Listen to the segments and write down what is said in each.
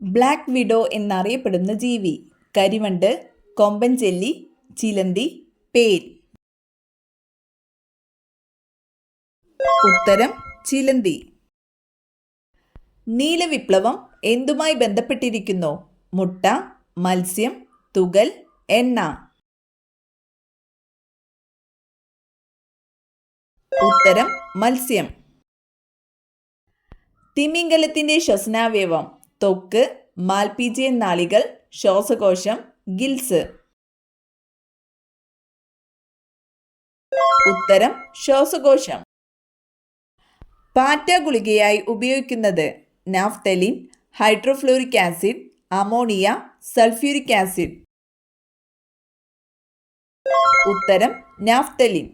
Black widow എന്നറിയപ്പെടുന്ന ജീവി. കരിവണ്ട്, കൊമ്പൻ ചെല്ലി, ചിലന്തി, പേൽ. ഉത്തരം ചിലന്തി. നീലവിപ്ലവം എന്തുമായി ബന്ധപ്പെട്ടിരിക്കുന്നു? മുട്ട, മത്സ്യം, തുകൽ, എണ്ണ. ഉത്തരം മത്സ്യം. തിമിംഗലത്തിന്റെ ശ്വസനാവയവം ത്വക്ക്, മാൽപീജിയൻ നാളികൾ, ശ്വാസകോശം, ഗിൽസ്. ഉത്തരം ശ്വാസകോശം. പാറ്റ ഗുളികയായി ഉപയോഗിക്കുന്നത് naphthalene, hydrofluoric acid, ammonia, sulphuric acid. ഉത്തരം നാഫ്തലിൻ.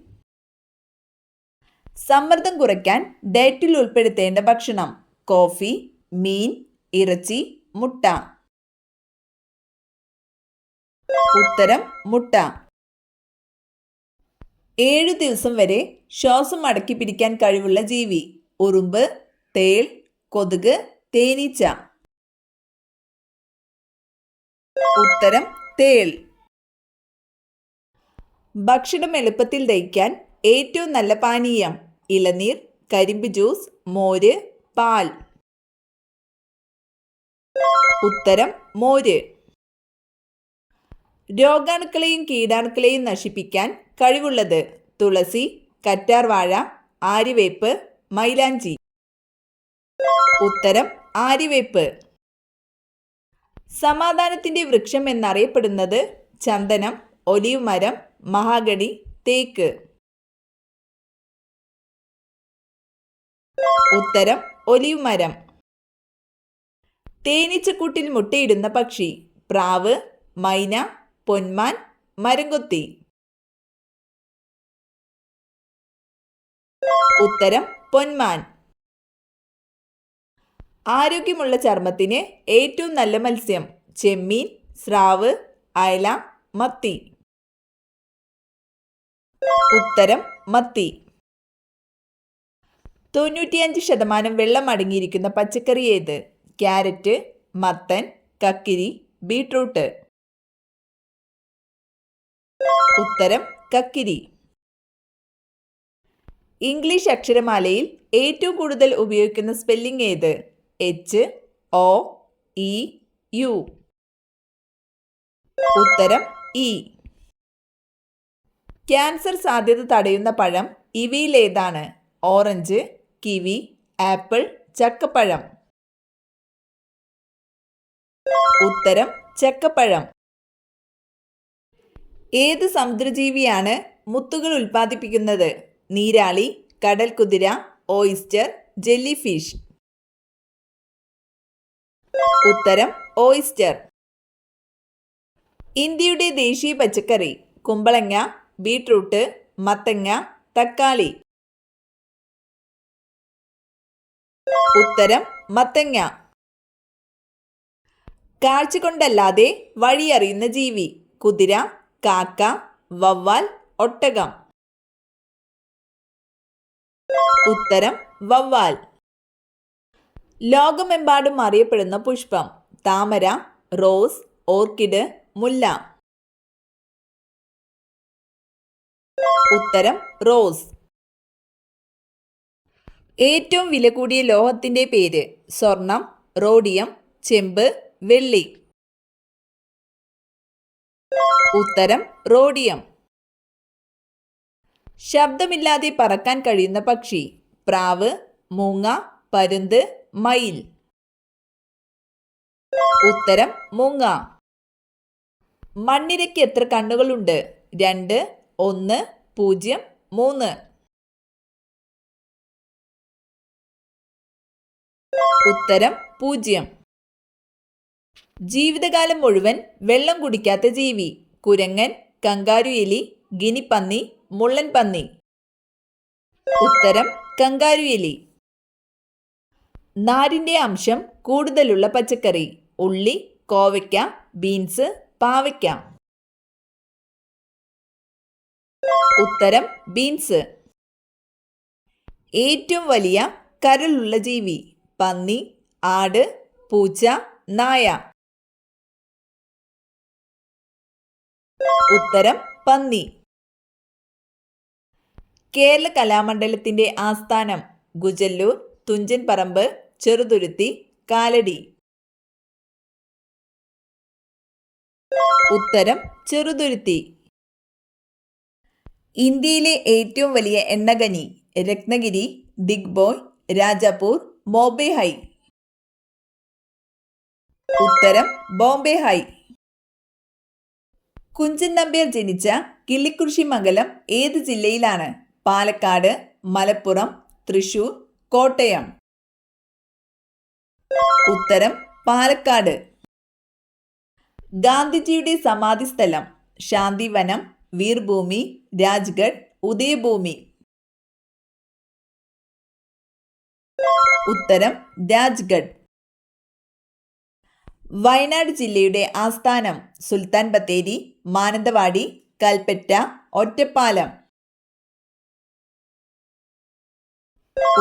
സമ്മർദ്ദം കുറയ്ക്കാൻ ഡയറ്റിൽ ഉൾപ്പെടുത്തേണ്ട ഭക്ഷണം കോഫി, മീൻ, ഇറച്ചി, മുട്ട. ഉത്തരം മുട്ട. 7 ദിവസം വരെ ശ്വാസം അടക്കി പിടിക്കാൻ കഴിവുള്ള ജീവി ഉറുമ്പ്, തേൾ, കൊതുക്, തേനീച്ച. ഉത്തരം തേൾ. ഭക്ഷണം എളുപ്പത്തിൽ ദഹിക്കാൻ ഏറ്റവും നല്ല പാനീയം ഇളനീർ, കരിമ്പ് ജ്യൂസ്, മോര്, പാൽ. ഉത്തരം മോര്. രോഗാണുക്കളെയും കീടാണുക്കളെയും നശിപ്പിക്കാൻ കഴിവുള്ളത് തുളസി, കറ്റാർവാഴ, ആര്യവേപ്പ്, മൈലാഞ്ചി. ഉത്തരം ആര്യവേപ്പ്. സമാധാനത്തിന്റെ വൃക്ഷം എന്നറിയപ്പെടുന്നത് ചന്ദനം, ഒലീവ് മരം, മഹാഗണി, തേക്ക്. ഉത്തരം ഒലീവ് മരം. തേനീച്ചക്കൂട്ടിൽ മുട്ടയിടുന്ന പക്ഷി പ്രാവ്, മൈന, പൊന്മാൻ, മരംകൊത്തി. ഉത്തരം പൊന്മാൻ. ആരോഗ്യമുള്ള ചർമ്മത്തിന് ഏറ്റവും നല്ല മത്സ്യം ചെമ്മീൻ, സ്രാവ്, അയല, മത്തി. ഉത്തരം മത്തി. 95% വെള്ളം അടങ്ങിയിരിക്കുന്ന പച്ചക്കറി ഏത്? ക്യാരറ്റ്, മത്തൻ, കക്കിരി, ബീട്രൂട്ട്. ഉത്തരം കക്കിരി. ഇംഗ്ലീഷ് അക്ഷരമാലയിൽ ഏറ്റവും കൂടുതൽ ഉപയോഗിക്കുന്ന സ്പെല്ലിംഗ് ഏത്? H, O, E, U. ഉത്തരം ഇ. ക്യാൻസർ സാധ്യത തടയുന്ന പഴം ഇവയിലേതാണ്? ഓറഞ്ച്, കിവി, ആപ്പിൾ, ചക്കപ്പഴം. ഉത്തരം ചക്കപ്പഴം. ഏത് സമുദ്രജീവിയാണ് മുത്തുകൾ ഉൽപ്പാദിപ്പിക്കുന്നത്? നീരാളി, കടൽക്കുതിര, ഓയിസ്റ്റർ, ജെല്ലി ഫിഷ്. ഉത്തരം ഓയിസ്റ്റർ. ഇന്ത്യയുടെ ദേശീയ പച്ചക്കറി കുമ്പളങ്ങ, ബീട്രൂട്ട്, മത്തങ്ങ, തക്കാളി. ഉത്തരം മത്തങ്ങ. കാഴ്ച കൊണ്ടല്ലാതെ വഴിയറിയുന്ന ജീവി കുതിര, കാക്ക, വവ്വാൽ, ഒട്ടകം. ഉത്തരം വവ്വാൽ. ലോകമെമ്പാടും അറിയപ്പെടുന്ന പുഷ്പം താമര, റോസ്, ഓർക്കിഡ്, മുല്ല. ഉത്തരം റോസ്. ഏറ്റവും വില കൂടിയ ലോഹത്തിന്റെ പേര് സ്വർണം, റോഡിയം, ചെമ്പ്, വെള്ളി. ഉത്തരം റോഡിയം. ശബ്ദമില്ലാതെ പറക്കാൻ കഴിയുന്ന പക്ഷി പ്രാവ്, മൂങ്ങ, പരുന്ത്, മയിൽ. ഉത്തരം മൂങ്ങ. മണ്ണിരയ്ക്ക് എത്ര കണ്ണുകളുണ്ട്? 2, 1, 0, 3. ഉത്തരം 0. ജീവിതകാലം മുഴുവൻ വെള്ളം കുടിക്കാത്ത ജീവി കുരങ്ങൻ, കങ്കാരു എലി, ഗിനിപ്പന്നി, മുള്ളൻ പന്നി. ഉത്തരം കങ്കാരു എലി. നാരിന്റെ അംശം കൂടുതലുള്ള പച്ചക്കറി ഉള്ളി, കോവയ്ക്ക, ബീൻസ്, പാവയ്ക്ക. ഉത്തരം ബീൻസ്. ഏറ്റവും വലിയ കരളുള്ള ജീവി പന്നി, ആട്, പൂച്ച, നായ. ഉത്തരം പന്നി. കേരള കലാമണ്ഡലത്തിന്റെ ആസ്ഥാനം ഗുജല്ലൂർ, തുഞ്ചൻ പറമ്പ്, ചെറുതുരുത്തി, കാലടി. ഉത്തരം ചെറുതുരുത്തി. ഇന്ത്യയിലെ ഏറ്റവും വലിയ എണ്ണഖനി രത്നഗിരി, ദിഗ്ബോയ്, രാജാപൂർ, ബോംബെ ഹൈ. ഉത്തരം ബോംബെ ഹൈ. കുഞ്ചൻ നമ്പ്യാർ ജനിച്ച കിള്ളിക്കുറിശി മംഗലം ഏത് ജില്ലയിലാണ്? പാലക്കാട്, മലപ്പുറം, തൃശൂർ, കോട്ടയം. ഉത്തരം പാലക്കാട്. ഗാന്ധിജിയുടെ സമാധി സ്ഥലം ശാന്തിവനം, വീർഭൂമി, രാജ്ഗഡ്, ഉദയഭൂമി. ഉത്തരം രാജ്ഗഡ്. വയനാട് ജില്ലയുടെ ആസ്ഥാനം സുൽത്താൻ ബത്തേരി, മാനന്തവാടി, കൽപ്പറ്റ, ഒറ്റപ്പാലം.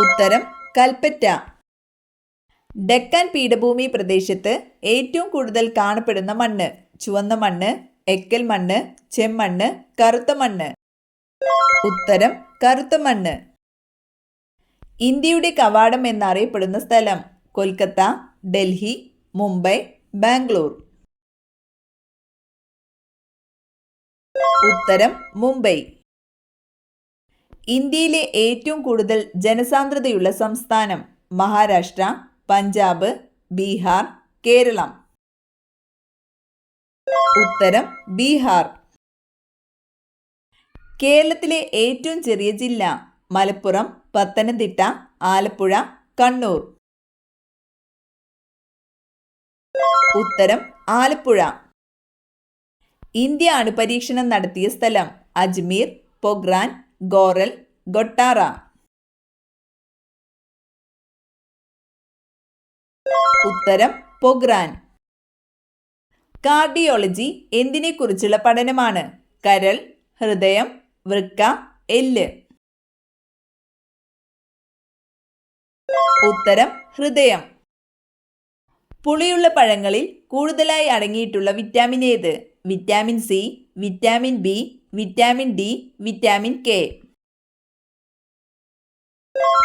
ഉത്തരം കൽപ്പറ്റ. ഡെക്കാൻ പീഠഭൂമി പ്രദേശത്ത് ഏറ്റവും കൂടുതൽ കാണപ്പെടുന്ന മണ്ണ് ചുവന്ന മണ്ണ്, എക്കൽ മണ്ണ്, ചെമ്മണ്ണ്, കറുത്ത മണ്ണ്. ഉത്തരം കറുത്ത മണ്ണ്. ഇന്ത്യയുടെ കവാടം എന്നറിയപ്പെടുന്ന സ്ഥലം കൊൽക്കത്ത, ഡൽഹി, മുംബൈ, ബാംഗ്ലൂർ. ഉത്തരം മുംബൈ. ഇന്ത്യയിലെ ഏറ്റവും കൂടുതൽ ജനസാന്ദ്രതയുള്ള സംസ്ഥാനം മഹാരാഷ്ട്ര, പഞ്ചാബ്, ബീഹാർ, കേരളം. ഉത്തരം ബീഹാർ. കേരളത്തിലെ ഏറ്റവും ചെറിയ ജില്ല മലപ്പുറം, പത്തനംതിട്ട, ആലപ്പുഴ, കണ്ണൂർ. ഉത്തരം ആലപ്പുഴ. ഇന്ത്യ അണുപരീക്ഷണം നടത്തിയ സ്ഥലം അജ്മീർ, പൊഗ്രാൻ, ഗോറൽ, ഗൊട്ടാറ. ഉത്തരം പൊഗ്രാൻ. കാർഡിയോളജി എന്തിനെ കുറിച്ചുള്ള പഠനമാണ്? കരൾ, ഹൃദയം, വൃക്ക, എല്ല്. ഉത്തരം ഹൃദയം. പുളിയുള്ള പഴങ്ങളിൽ കൂടുതലായി അടങ്ങിയിട്ടുള്ള വിറ്റാമിൻ ഏത്? Vitamin C, vitamin B, vitamin D, vitamin K.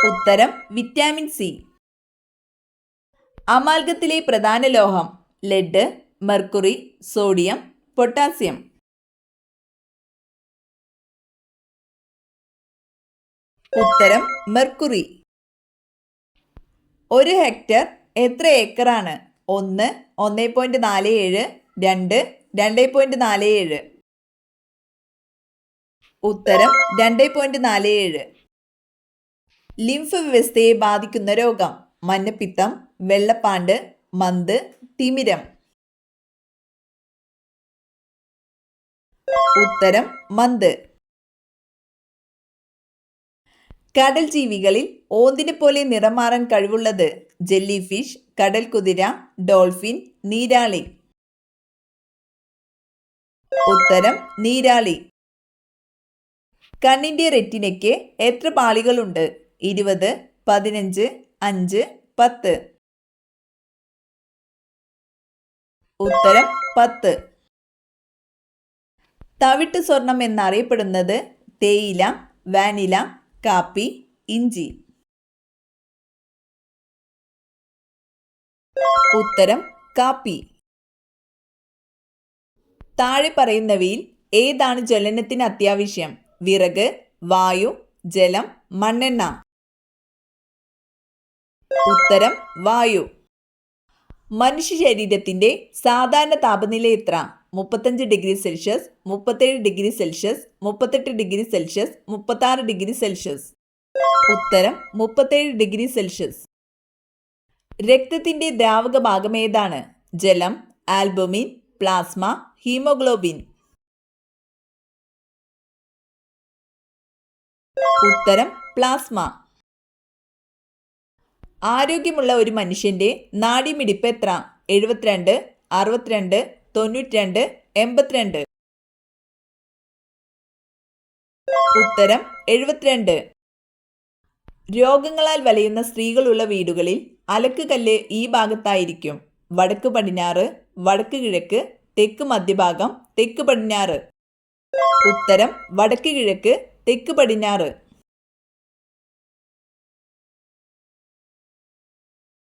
ഉത്തരം വിറ്റാമിൻ സി. അമാൽഗത്തിലെ പ്രധാന ലോഹം ലെഡ്, മെർക്കുറി, സോഡിയം, പൊട്ടാസ്യം. ഉത്തരം മെർക്കുറി. ഒരു ഹെക്ടർ എത്ര ഏക്കറാണ്? 1, 1.47, 2, 2.47. ഉത്തരം 2.47. ലിംഫ് വ്യവസ്ഥയെ ബാധിക്കുന്ന രോഗം മഞ്ഞപ്പിത്തം, വെള്ളപ്പാണ്ട്, മന്ത്, തിമിരം. ഉത്തരം മന്ത്. കടൽ ജീവികളിൽ ഓന്തിനെ പോലെ നിറം മാറാൻ കഴിവുള്ളത് ജെല്ലി ഫിഷ്, കടൽ കുതിര, ഡോൾഫിൻ, നീരാളി. ഉത്തരം നീരാളി. കണ്ണിന്റെ റെറ്റിനയ്ക്ക് എത്ര പാളികളുണ്ട്? 20, 15, 5, 10. ഉത്തരം 10. തവിട്ട് സ്വർണം എന്നറിയപ്പെടുന്നത് തേയില, വാനില, കാപ്പി, ഇഞ്ചി. ഉത്തരം കാപ്പി. താഴെ പറയുന്നവയിൽ ഏതാണ് ജ്വലനത്തിന് അത്യാവശ്യം? വിറക്, വായു, ജലം, മണ്ണെണ്ണ. ഉത്തരം വായു. മനുഷ്യ ശരീരത്തിന്റെ സാധാരണ താപനില എത്ര? 35 degree Celsius, 37 degree Celsius, 38 degree Celsius, 36 degree Celsius. ഉത്തരം 37 ഡിഗ്രി സെൽഷ്യസ്. രക്തത്തിന്റെ ദ്രാവക ഭാഗം ഏതാണ്? ജലം, ആൽബുമിൻ, പ്ലാസ്മ, ഹീമോഗ്ലോബിൻ. ഉത്തരം പ്ലാസ്മ. ആരോഗ്യമുള്ള ഒരു മനുഷ്യന്റെ നാഡിമിടിപ്പ് എത്ര? 72, 62, 92, 82. ഉത്തരം 72. രോഗങ്ങളാൽ വലയുന്ന സ്ത്രീകളുള്ള വീടുകളിൽ അലക്കുകല്ല് ഈ ഭാഗത്തായിരിക്കും. വടക്ക് പടിഞ്ഞാറ്, വടക്ക് കിഴക്ക്, തെക്ക് മധ്യഭാഗം, തെക്ക് പടിഞ്ഞാറ്. ഉത്തരം വടക്ക് കിഴക്ക്, തെക്ക് പടിഞ്ഞാറ്.